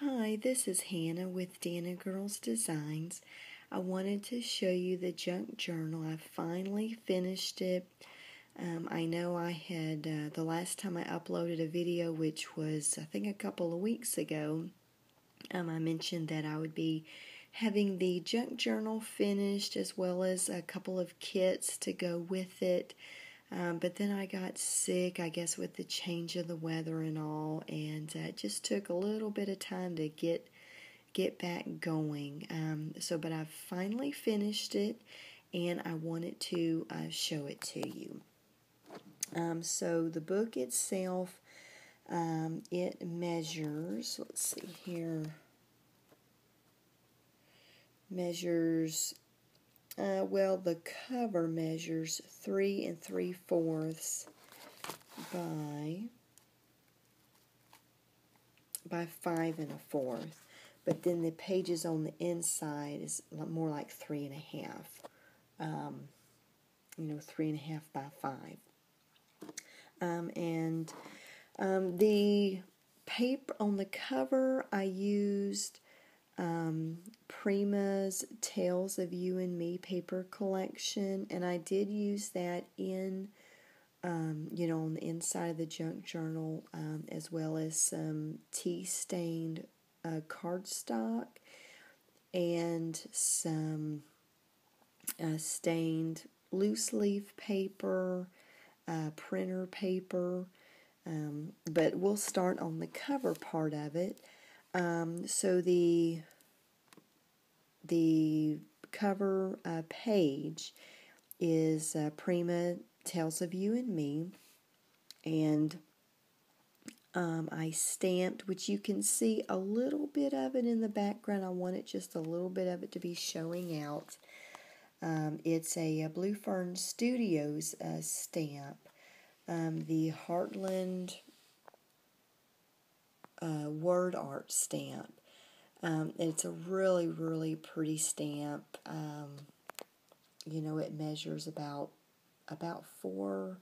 Hi, this is Hannah with Dana Girls Designs. I wanted to show you the junk journal. I finally finished it. I know I had, the last time I uploaded a video, which was I think a couple of weeks ago, I mentioned that I would be having the junk journal finished as well as a couple of kits to go with it. But then I got sick, I guess, with the change of the weather and all, and it just took a little bit of time to get back going. But I finally finished it, and I wanted to show it to you. So the book itself, it measures, let's see here, the cover measures 3 3/4 by 5 1/4, but then the pages on the inside is more like 3 1/2. 3 1/2 by 5. The paper on the cover, I used Premade's Tales of You and Me paper collection, and I did use that in, on the inside of the junk journal, as well as some tea-stained cardstock and some stained loose leaf paper, printer paper, but we'll start on the cover part of it. So the cover page is Premade Tales of You and Me, and I stamped, which you can see a little bit of it in the background. I wanted just a little bit of it to be showing out. It's a Blue Fern Studios stamp, the Heartland word art stamp. It's a really, really pretty stamp. It measures about 4.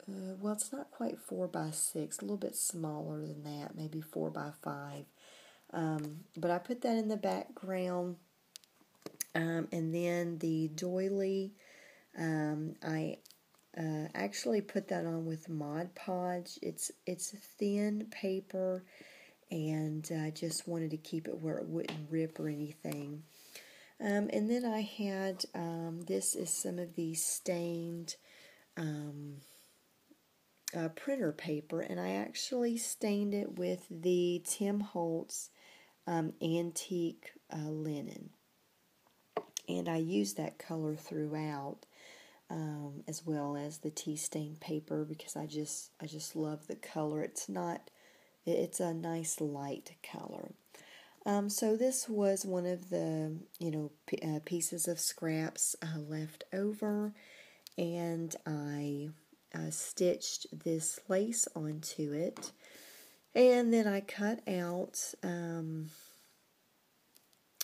Well, it's not quite 4 by 6. A little bit smaller than that, maybe 4 by 5. But I put that in the background, and then the doily. I actually put that on with Mod Podge. It's thin paper, and I just wanted to keep it where it wouldn't rip or anything. And then I had, this is some of the stained printer paper, and I actually stained it with the Tim Holtz antique linen. And I used that color throughout, as well as the tea stained paper, because I just love the color. It's a nice light color. So this was one of the pieces of scraps left over, and I stitched this lace onto it, and then I cut out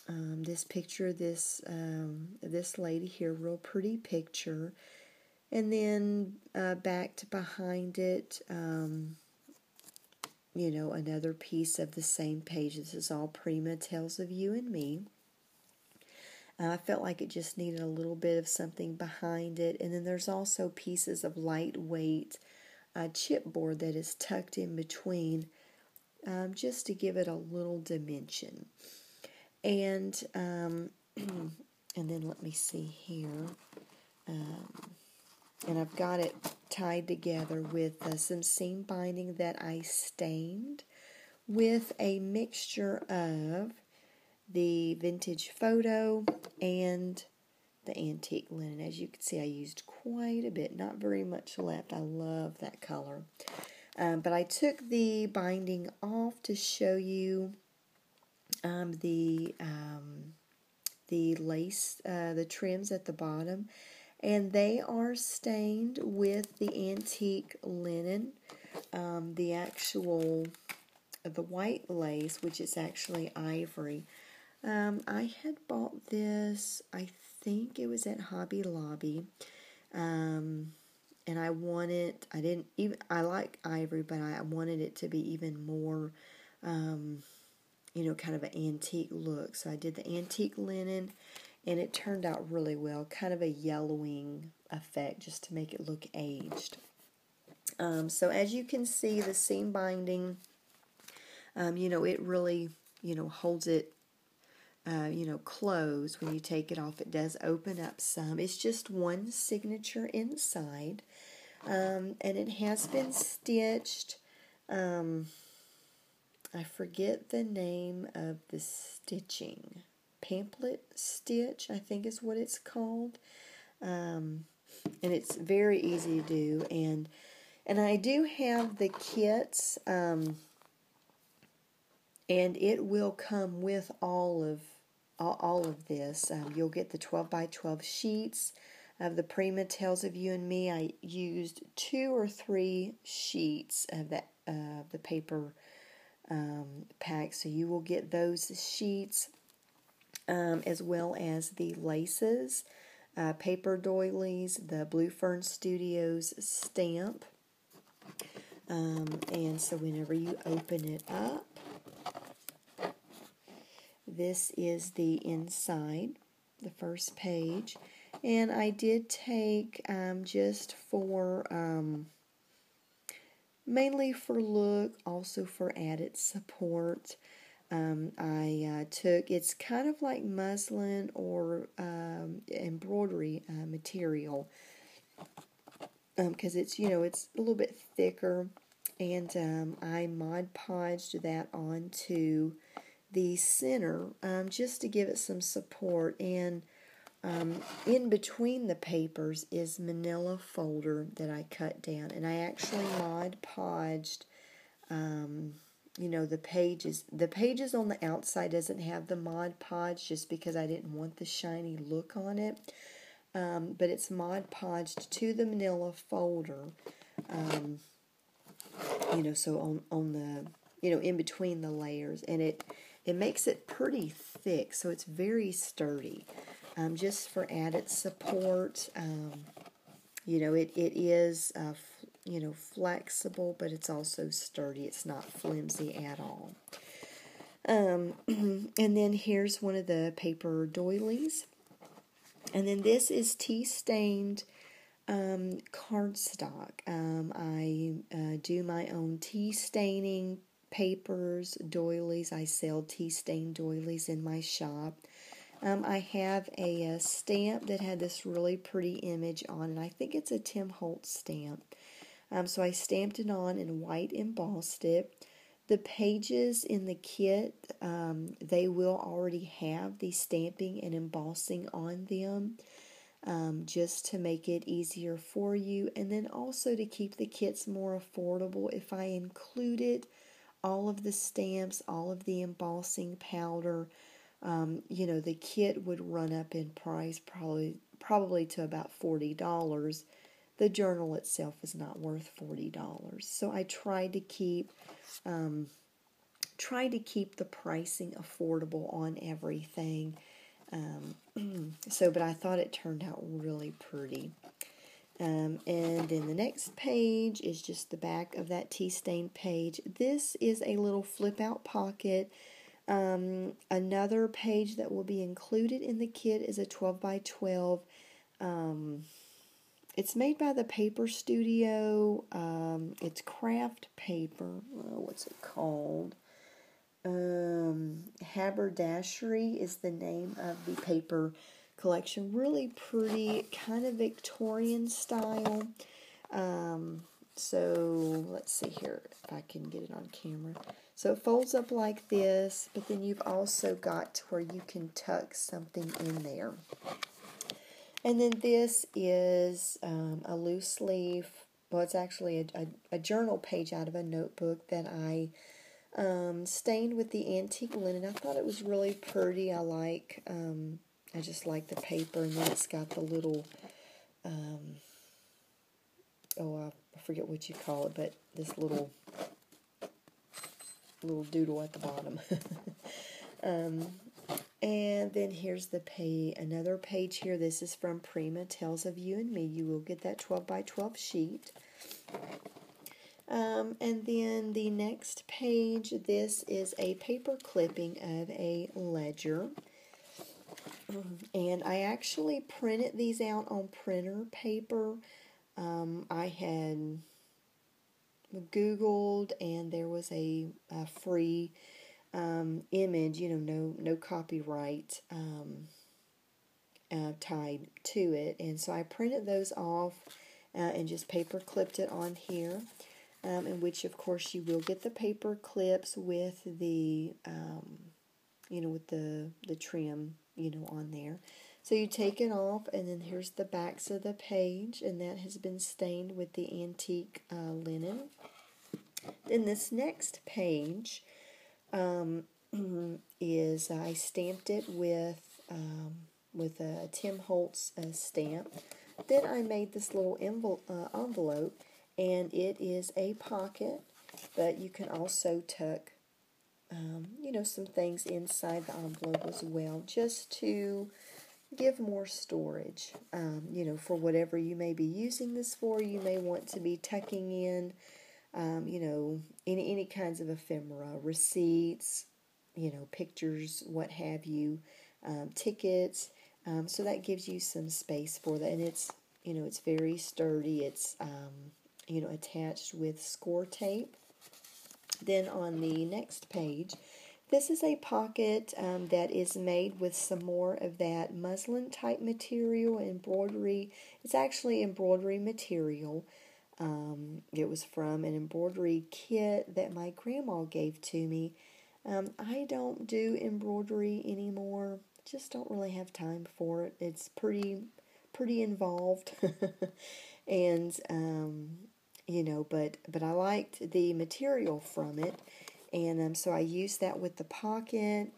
this picture, this lady here, real pretty picture, and then backed behind it, another piece of the same page. This is all Premade Tales of You and Me. I felt like it just needed a little bit of something behind it, and then there's also pieces of lightweight chipboard that is tucked in between, just to give it a little dimension. And and then let me see here, and I've got it tied together with some seam binding that I stained with a mixture of the vintage photo and the antique linen. As you can see, I used quite a bit, not very much left. I love that color. But I took the binding off to show you the lace, the trims at the bottom, and they are stained with the antique linen. The white lace, which is actually ivory. I had bought this, I think it was at Hobby Lobby, and I like ivory, but I wanted it to be even more you know, kind of an antique look. So I did the antique linen, and it turned out really well. Kind of a yellowing effect just to make it look aged. So as you can see, the seam binding, you know, it really, you know, holds it, you know, closed. When you take it off, it does open up some. It's just one signature inside, and it has been stitched. I forget the name of the stitching. Pamphlet stitch, I think is what it's called. And it's very easy to do. And I do have the kits, and it will come with all of this. You'll get the 12 by 12 sheets of the Premade Tales of You and Me. I used 2 or 3 sheets of the paper pack, so you will get those sheets, as well as the laces, paper doilies, the Blue Fern Studios stamp, and so whenever you open it up, this is the inside, the first page, and I did take just for mainly for look, also for added support. I took, it's kind of like muslin or embroidery material, because it's, you know, it's a little bit thicker, and I Mod Podged that onto the center, just to give it some support. And in between the papers is manila folder that I cut down, and I actually Mod Podged, you know, the pages. The pages on the outside doesn't have the Mod Podge, just because I didn't want the shiny look on it. But it's Mod Podged to the manila folder, you know, so on the, you know, in between the layers, and it makes it pretty thick, so it's very sturdy. Just for added support, you know, it is, you know, flexible, but it's also sturdy. It's not flimsy at all. And then here's one of the paper doilies. And then this is tea-stained cardstock. I do my own tea staining papers, doilies. I sell tea-stained doilies in my shop. I have a stamp that had this really pretty image on it. I think it's a Tim Holtz stamp. So I stamped it on and white embossed it. The pages in the kit, they will already have the stamping and embossing on them, just to make it easier for you, and then also to keep the kits more affordable. If I included all of the stamps, all of the embossing powder, you know, the kit would run up in price probably to about $40. The journal itself is not worth $40. So I tried to keep the pricing affordable on everything. But I thought it turned out really pretty. And then the next page is just the back of that tea-stained page. This is a little flip-out pocket. Another page that will be included in the kit is a 12 by 12. It's made by the Paper Studio. It's craft paper. What's it called? Haberdashery is the name of the paper collection. Really pretty, kind of Victorian style. So let's see here if I can get it on camera. So it folds up like this, but then you've also got to where you can tuck something in there. And then this is a loose leaf. Well, it's actually a journal page out of a notebook that I stained with the antique linen. I thought it was really pretty. I just like the paper, and then it's got the little, I forget what you call it, but this little doodle at the bottom. And then here's the another page here. This is from Premade Tales of You and Me. You will get that 12 by 12 sheet. And then the next page, this is a paper clipping of a ledger. And I actually printed these out on printer paper. I had Googled, and there was a free image, no copyright tied to it. And so I printed those off and just paper clipped it on here. In which, of course, you will get the paper clips with the, with the trim, on there. So you take it off, and then here's the backs of the page, and that has been stained with the antique linen. Then this next page is, I stamped it with a Tim Holtz stamp. Then I made this little envelope, and it is a pocket, but you can also tuck, some things inside the envelope as well, just to give more storage, for whatever you may be using this for. You may want to be tucking in, any kinds of ephemera, receipts, pictures, what have you, tickets. So that gives you some space for that, and it's very sturdy. It's attached with score tape. Then on the next page, this is a pocket that is made with some more of that muslin type material, embroidery. It's actually embroidery material. It was from an embroidery kit that my grandma gave to me. I don't do embroidery anymore. Just don't really have time for it. It's pretty involved. And but I liked the material from it, and so I used that with the pocket.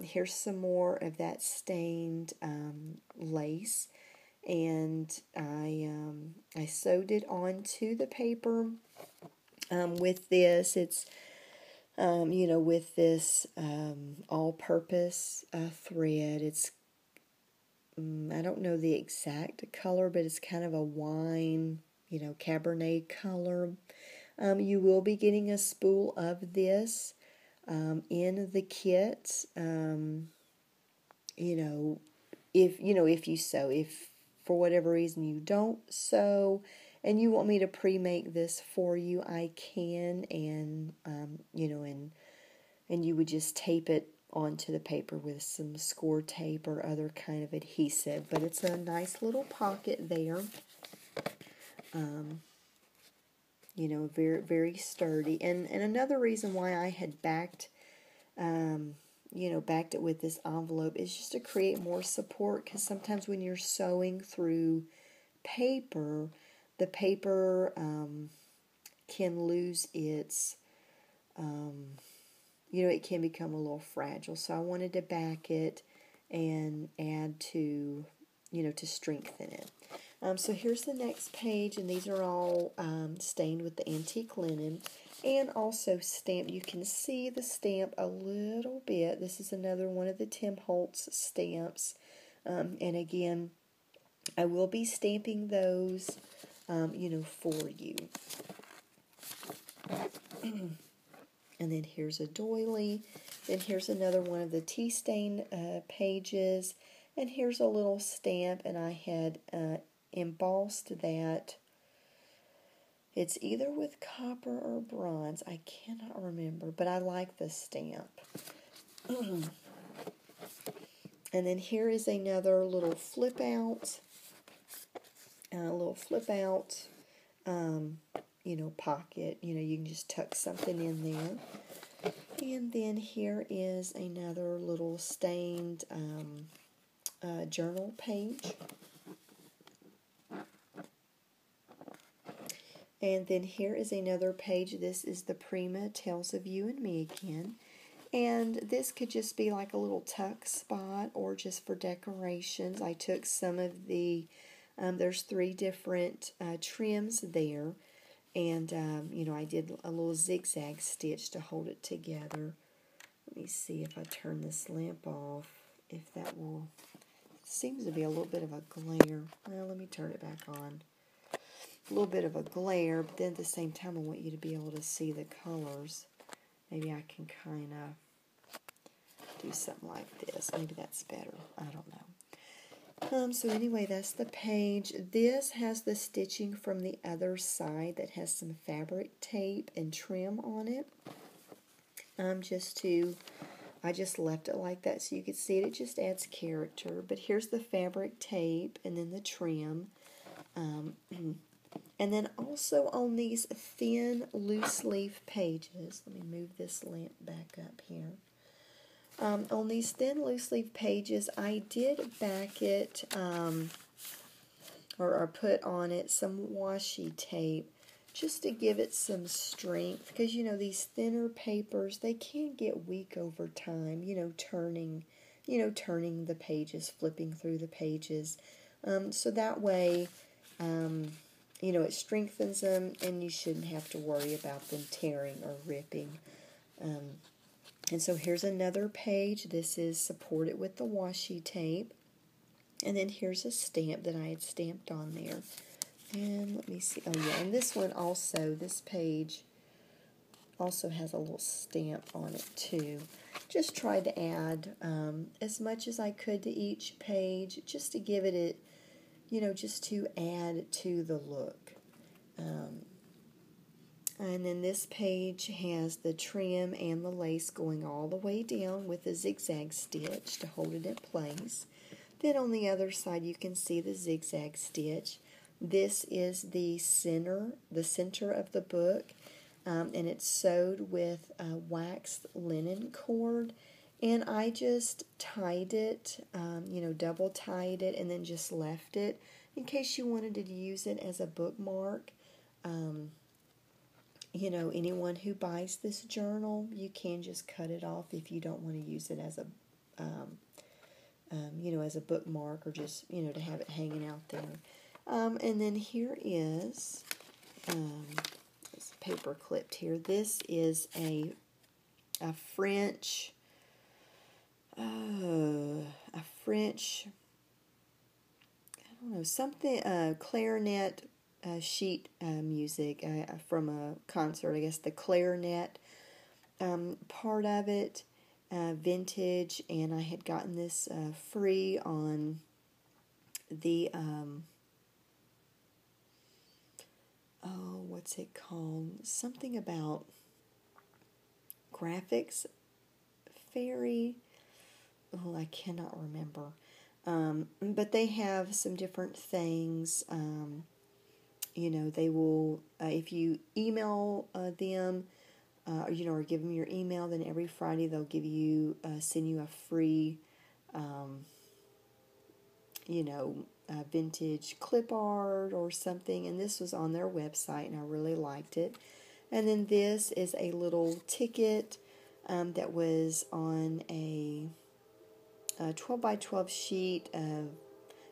Here's some more of that stained lace, and I sewed it onto the paper with this. It's with this all-purpose thread. It's I don't know the exact color, but it's kind of a wine, Cabernet color. You will be getting a spool of this in the kit. If you sew. If for whatever reason you don't sew and you want me to pre-make this for you, I can, and and you would just tape it onto the paper with some score tape or other kind of adhesive. But it's a nice little pocket there. Very, very sturdy. And another reason why I had backed it with this envelope is just to create more support, because sometimes when you're sewing through paper, the paper can lose its, it can become a little fragile. So I wanted to back it and add to, to strengthen it. So here's the next page, and these are all stained with the antique linen and also stamped. You can see the stamp a little bit. This is another one of the Tim Holtz stamps. And again, I will be stamping those, for you. And then here's a doily. Then here's another one of the tea stain pages. And here's a little stamp, and I had embossed that. It's either with copper or bronze. I cannot remember, but I like the stamp. And then here is another little flip out. Pocket. You can just tuck something in there. And then here is another little stained journal page. And then here is another page. This is the Prima Tales of You and Me again. And this could just be like a little tuck spot or just for decorations. I took some of the, there's 3 different trims there. And, I did a little zigzag stitch to hold it together. Let me see if I turn this lamp off, if that will, seems to be a little bit of a glare. Well, let me turn it back on. little bit of a glare, but then at the same time I want you to be able to see the colors. Maybe I can kind of do something like this. Maybe that's better. I don't know. So anyway, that's the page. This has the stitching from the other side that has some fabric tape and trim on it. I just left it like that so you could see it. It just adds character. But here's the fabric tape and then the trim. And then also on these thin loose leaf pages, let me move this lamp back up here. On these thin loose leaf pages, I did back it or put on it some washi tape just to give it some strength, because you know these thinner papers, they can get weak over time, turning the pages, flipping through the pages. So that way it strengthens them, and you shouldn't have to worry about them tearing or ripping. And so here's another page. This is supported with the washi tape. And then here's a stamp that I had stamped on there. And let me see. Oh, yeah. And this one also, this page also has a little stamp on it, too. Just tried to add as much as I could to each page, just to give it, just to add to the look. And then this page has the trim and the lace going all the way down with a zigzag stitch to hold it in place. Then on the other side you can see the zigzag stitch. This is the center of the book, and it's sewed with waxed linen cord. And I just tied it, double tied it, and then just left it in case you wanted to use it as a bookmark. Anyone who buys this journal, you can just cut it off if you don't want to use it as a, as a bookmark, or just, to have it hanging out there. And then here is, it's paper clipped here. This is a French, clarinet sheet music from a concert. I guess the clarinet part of it, vintage, and I had gotten this free on the what's it called? Something about graphics fairy. Oh, I cannot remember. But they have some different things. They will, if you email them, or give them your email, then every Friday they'll send you a free, vintage clip art or something. And this was on their website, and I really liked it. And then this is a little ticket that was on a 12 by 12 sheet of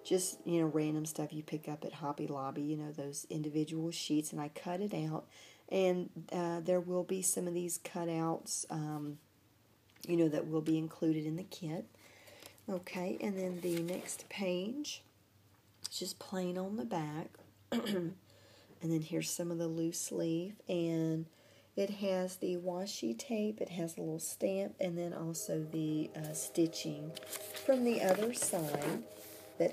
just, random stuff you pick up at Hobby Lobby, those individual sheets, and I cut it out, and there will be some of these cutouts, that will be included in the kit. Okay, and then the next page, it's just plain on the back, and then here's some of the loose leaf, and it has the washi tape, it has a little stamp, and then also the stitching from the other side that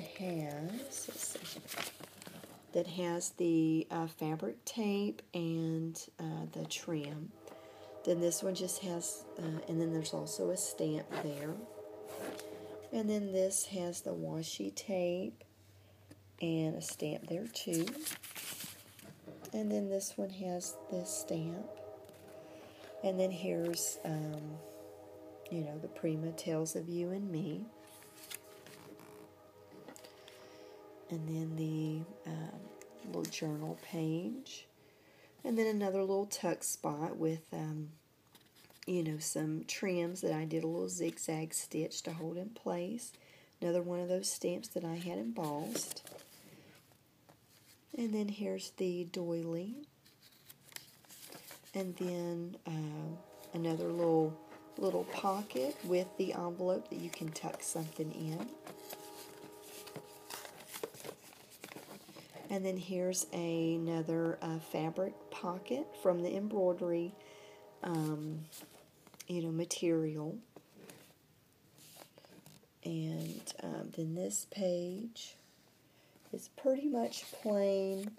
has the fabric tape and the trim. Then this one just has, and then there's also a stamp there. And then this has the washi tape and a stamp there too. And then this one has this stamp. And then here's, the Premade Tales of You and Me. And then the little journal page. And then another little tuck spot with, some trims that I did a little zigzag stitch to hold in place. Another one of those stamps that I had embossed. And then here's the doily. And then another little pocket with the envelope that you can tuck something in. And then here's another fabric pocket from the embroidery, material. And then this page is pretty much plain.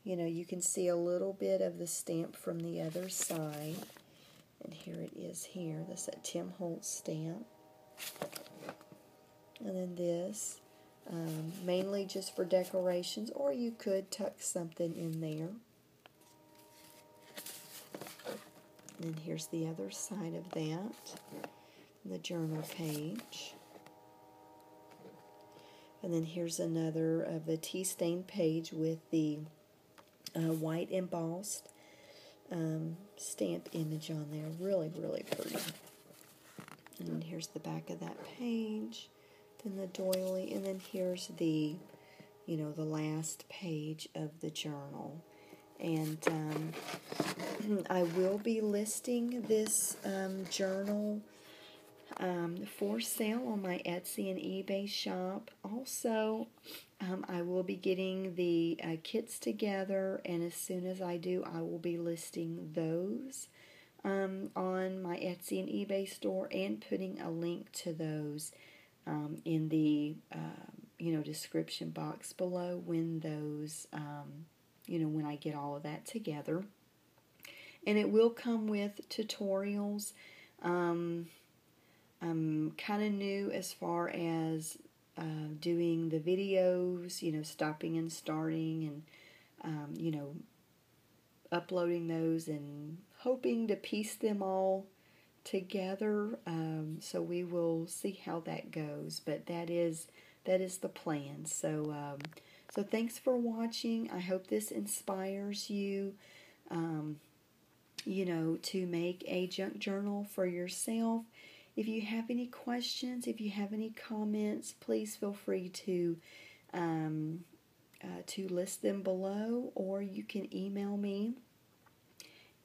You can see a little bit of the stamp from the other side. And here it is here. That's that Tim Holtz stamp. And then this, mainly just for decorations, or you could tuck something in there. And then here's the other side of that, the journal page. And then here's another of the tea stain page with the white embossed stamp image on there. Really, really pretty. And then here's the back of that page. Then the doily, and then here's the, the last page of the journal. And I will be listing this journal for sale on my Etsy and eBay shop. Also, I will be getting the kits together, and as soon as I do, I will be listing those on my Etsy and eBay store, and putting a link to those in the description box below when those when I get all of that together. And it will come with tutorials. I'm kind of new as far as doing the videos, stopping and starting, and uploading those, and hoping to piece them all together. So we will see how that goes, but that is the plan. So so thanks for watching. I hope this inspires you, to make a junk journal for yourself. If you have any questions, if you have any comments, please feel free to list them below, or you can email me.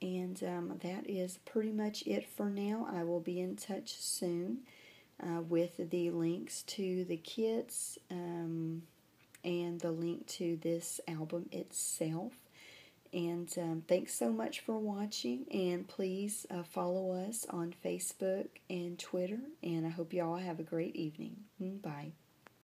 And that is pretty much it for now. I will be in touch soon with the links to the kits and the link to this album itself. And thanks so much for watching, and please follow us on Facebook and Twitter, and I hope you all have a great evening. Bye.